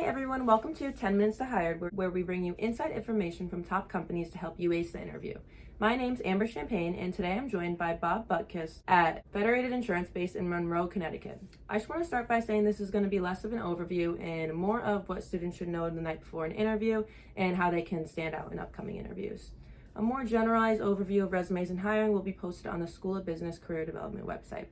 Hi everyone, welcome to 10 Minutes to Hire, where we bring you inside information from top companies to help you ace the interview. My name's Amber Champagne, and today I'm joined by Bob Butkus at Federated Insurance based in Monroe, Connecticut. I just want to start by saying this is going to be less of an overview and more of what students should know the night before an interview and how they can stand out in upcoming interviews. A more generalized overview of resumes and hiring will be posted on the School of Business Career Development website.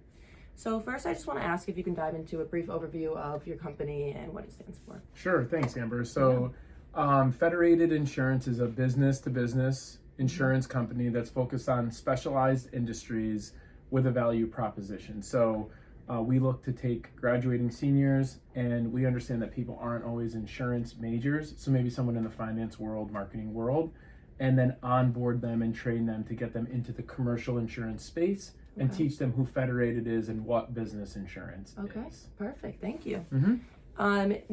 So first, I just want to ask if you can dive into a brief overview of your company and what it stands for. Sure, thanks, Amber. So Federated Insurance is a business-to-business insurance company that's focused on specialized industries with a value proposition. So we look to take graduating seniors, and we understand that people aren't always insurance majors, so maybe someone in the finance world, marketing world, and then onboard them and train them to get them into the commercial insurance space and teach them who Federated is and what business insurance is. Okay, perfect. Thank you. Mm-hmm.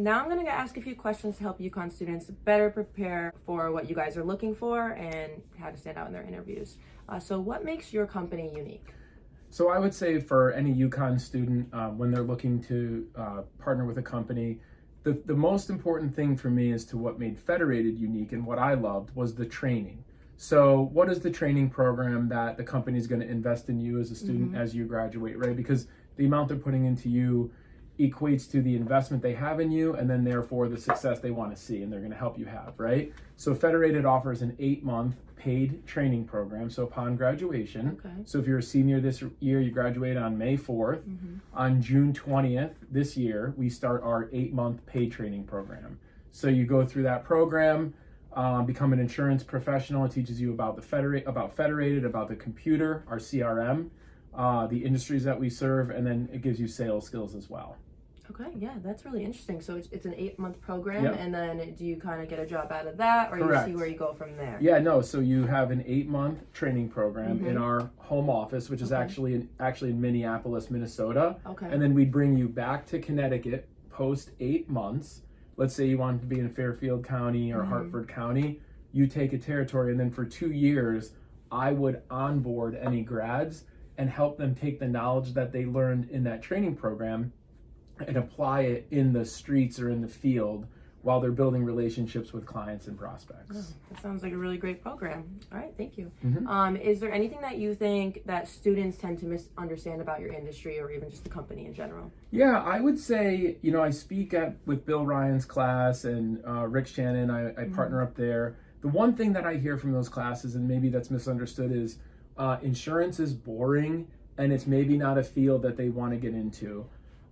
Now I'm going to ask a few questions to help UConn students better prepare for what you guys are looking for and how to stand out in their interviews. So what makes your company unique? So I would say for any UConn student, when they're looking to partner with a company, the most important thing for me as to what made Federated unique and what I loved was the training. So what is the training program that the company is going to invest in you as a student as you graduate, right? Because the amount they're putting into you equates to the investment they have in you, and then therefore the success they want to see and they're going to help you have, right? So Federated offers an 8-month paid training program. So upon graduation, so if you're a senior this year, you graduate on May 4th. On June 20th this year, we start our 8-month paid training program. So you go through that program, become an insurance professional. It teaches you about Federated, about the computer, our CRM, the industries that we serve, and then it gives you sales skills as well. Okay, yeah, that's really interesting. So it's an 8-month program, and then do you kind of get a job out of that, or Correct. you see where you go from there? Yeah, no. So you have an 8-month training program in our home office, which is actually in Minneapolis, Minnesota. And then we'd bring you back to Connecticut post 8 months. Let's say you want to be in Fairfield County or Hartford County, you take a territory, and then for 2 years, I would onboard any grads and help them take the knowledge that they learned in that training program and apply it in the streets or in the field while they're building relationships with clients and prospects. Oh, that sounds like a really great program. All right, thank you. Is there anything that you think that students tend to misunderstand about your industry or even just the company in general? Yeah, I would say, I speak with Bill Ryan's class and Rick Shannon, I partner up there. The one thing that I hear from those classes, and maybe that's misunderstood, is insurance is boring and it's maybe not a field that they want to get into.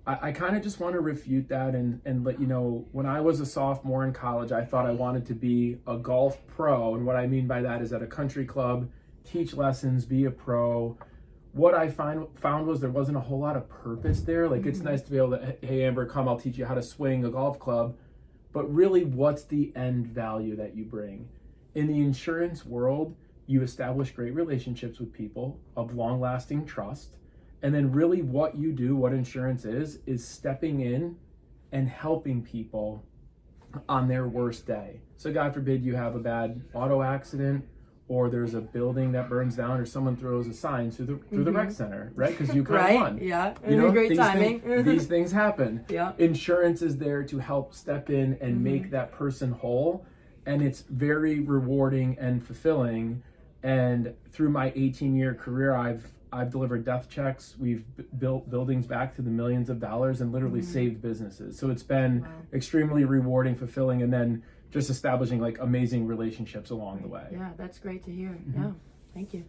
I kind of just want to refute that and let you know, when I was a sophomore in college, I thought I wanted to be a golf pro. And what I mean by that is at a country club, teach lessons, be a pro. What I found was there wasn't a whole lot of purpose there. Like, it's nice to be able to, hey, Amber, come, I'll teach you how to swing a golf club. But really, what's the end value that you bring? In the insurance world, you establish great relationships with people of long-lasting trust. And then really what you do, what insurance is stepping in and helping people on their worst day. So God forbid you have a bad auto accident, or there's a building that burns down, or someone throws a sign through the rec center, right? Because you could have won. Yeah, great timing. These things happen. Yeah. Insurance is there to help step in and make that person whole. And it's very rewarding and fulfilling. And through my 18-year career, I've delivered death checks. We've built buildings back to the millions of dollars and literally saved businesses. So it's been extremely rewarding, fulfilling, and then just establishing like amazing relationships along the way. Yeah, that's great to hear. Yeah, thank you.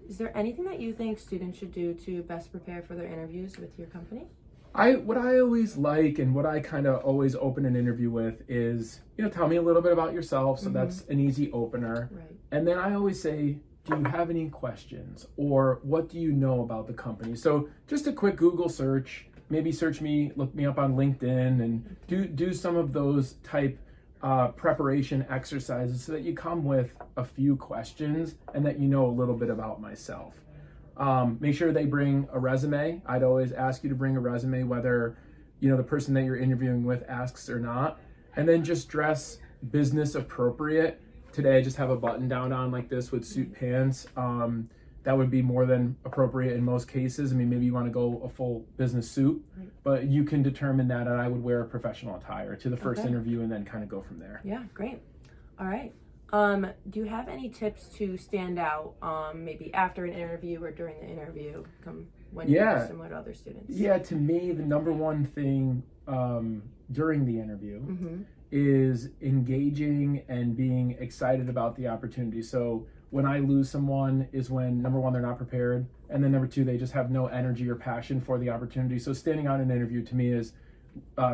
Is there anything that you think students should do to best prepare for their interviews with your company? What I always like, and what I kind of always open an interview with is, tell me a little bit about yourself. So that's an easy opener. Right. And then I always say, do you have any questions, or what do you know about the company? So just a quick Google search, maybe search me, look me up on LinkedIn, and do some of those type preparation exercises so that you come with a few questions and that you know a little bit about myself. Make sure they bring a resume. I'd always ask you to bring a resume, whether the person that you're interviewing with asks or not, and then just dress business appropriate. Today I just have a button down on like this with suit pants. that would be more than appropriate in most cases. I mean, maybe you want to go a full business suit, Right. but you can determine that, and I would wear a professional attire to the first Okay. interview and then kind of go from there. Yeah, great. All right. Do you have any tips to stand out, maybe after an interview or during the interview, when you're similar to other students? Yeah, to me, the number one thing during the interview Mm-hmm. is engaging and being excited about the opportunity. So when I lose someone is when, number one, they're not prepared, and then number two, they just have no energy or passion for the opportunity. So standing out in an interview to me is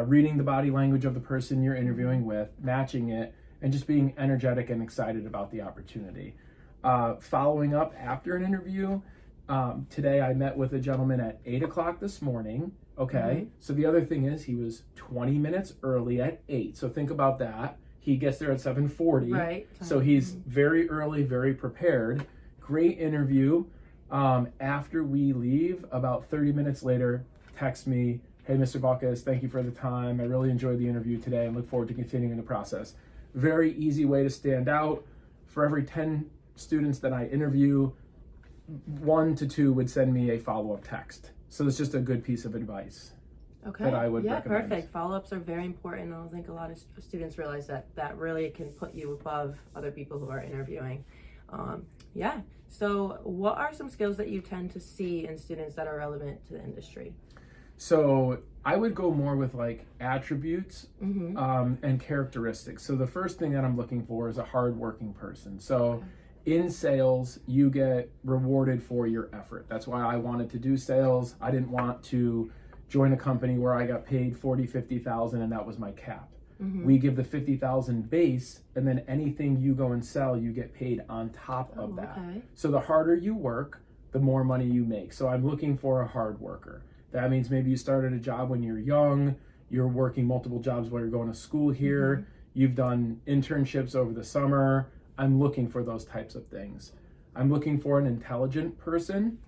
reading the body language of the person you're interviewing with, matching it, and just being energetic and excited about the opportunity. Following up after an interview, today I met with a gentleman at 8 o'clock this morning. Okay, Mm-hmm. so the other thing is he was 20 minutes early at 8. So think about that. He gets there at 7:40. Right. So he's very early, very prepared. Great interview. After we leave, about 30 minutes later, text me, "Hey, Mr. Bacchus, thank you for the time. I really enjoyed the interview today and look forward to continuing the process." Very easy way to stand out. For every 10 students that I interview, 1 to 2 would send me a follow-up text. So it's just a good piece of advice. Okay. That I would yeah, recommend. perfect. Follow-ups are very important. I don't think a lot of students realize that really can put you above other people who are interviewing. Yeah. So what are some skills that you tend to see in students that are relevant to the industry? So I would go more with like attributes Mm-hmm. and characteristics. So the first thing that I'm looking for is a hardworking person. So Okay. in sales, you get rewarded for your effort. That's why I wanted to do sales. I didn't want to join a company where I got paid 40, 50,000 and that was my cap. Mm-hmm. We give the 50,000 base, and then anything you go and sell, you get paid on top of that. Okay. So the harder you work, the more money you make. So I'm looking for a hard worker. That means maybe you started a job when you're young, you're working multiple jobs while you're going to school here, Mm-hmm. you've done internships over the summer. I'm looking for those types of things. I'm looking for an intelligent person.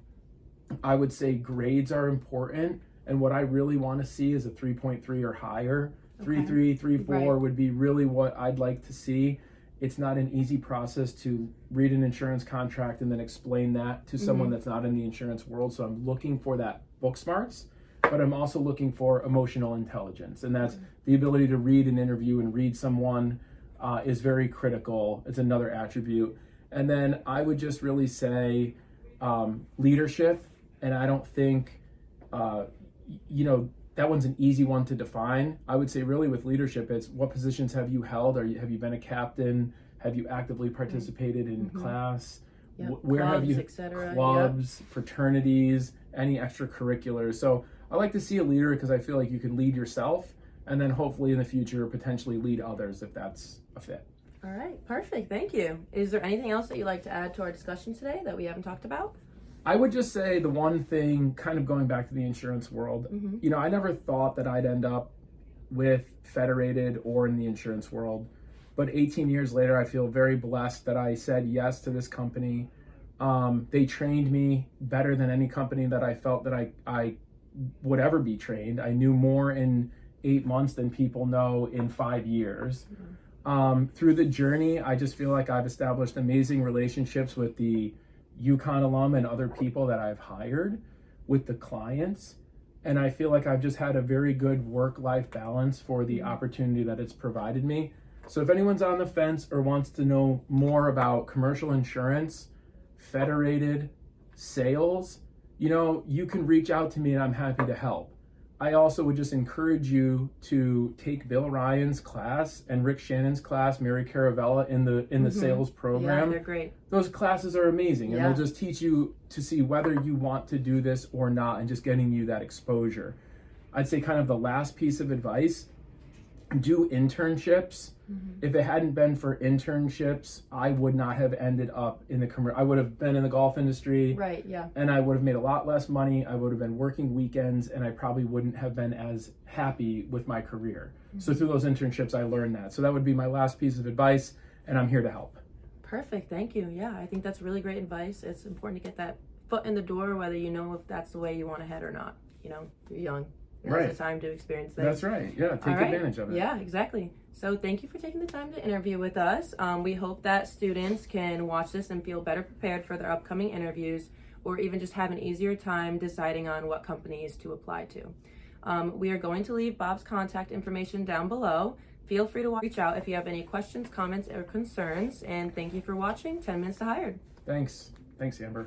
I would say grades are important, and what I really want to see is a 3.3 or higher. 3.3, 3.4 Right. would be really what I'd like to see. It's not an easy process to read an insurance contract and then explain that to someone that's not in the insurance world. So I'm looking for that book smarts, but I'm also looking for emotional intelligence. And that's the ability to read an interview and read someone is very critical. It's another attribute. And then I would just really say leadership. And I don't think, that one's an easy one to define. I would say really with leadership, it's what positions have you held? Have you been a captain? Have you actively participated in class? Yep. Where have Clubs, you etc. clubs, fraternities, any extracurriculars? So I like to see a leader because I feel like you can lead yourself and then hopefully in the future potentially lead others if that's a fit. All right, perfect. Thank you. Is there anything else that you'd like to add to our discussion today that we haven't talked about? I would just say the one thing, kind of going back to the insurance world, I never thought that I'd end up with Federated or in the insurance world. But 18 years later, I feel very blessed that I said yes to this company. They trained me better than any company that I felt that I would ever be trained. I knew more in 8 months than people know in 5 years. Through the journey, I just feel like I've established amazing relationships with the UConn alum and other people that I've hired, with the clients. And I feel like I've just had a very good work-life balance for the opportunity that it's provided me. So if anyone's on the fence or wants to know more about commercial insurance, Federated, sales, you can reach out to me and I'm happy to help. I also would just encourage you to take Bill Ryan's class and Rick Shannon's class, Mary Caravella in the sales program. Yeah, they're great. Those classes are amazing, and Yeah. they'll just teach you to see whether you want to do this or not, and just getting you that exposure. I'd say kind of the last piece of advice, do internships. If it hadn't been for internships, I would not have ended up in the I would have been in the golf industry. Right, yeah. And I would have made a lot less money. I would have been working weekends, and I probably wouldn't have been as happy with my career. So through those internships, I learned that. So that would be my last piece of advice, and I'm here to help. Perfect, thank you. Yeah, I think that's really great advice. It's important to get that foot in the door, whether you know if that's the way you want to head or not. You're young. Right. Now's the time to experience this. That's right. Yeah, take advantage of it. Yeah, exactly. So thank you for taking the time to interview with us. We hope that students can watch this and feel better prepared for their upcoming interviews, or even just have an easier time deciding on what companies to apply to. We are going to leave Bob's contact information down below. Feel free to reach out if you have any questions, comments, or concerns. And thank you for watching 10 Minutes to Hired. Thanks, Amber.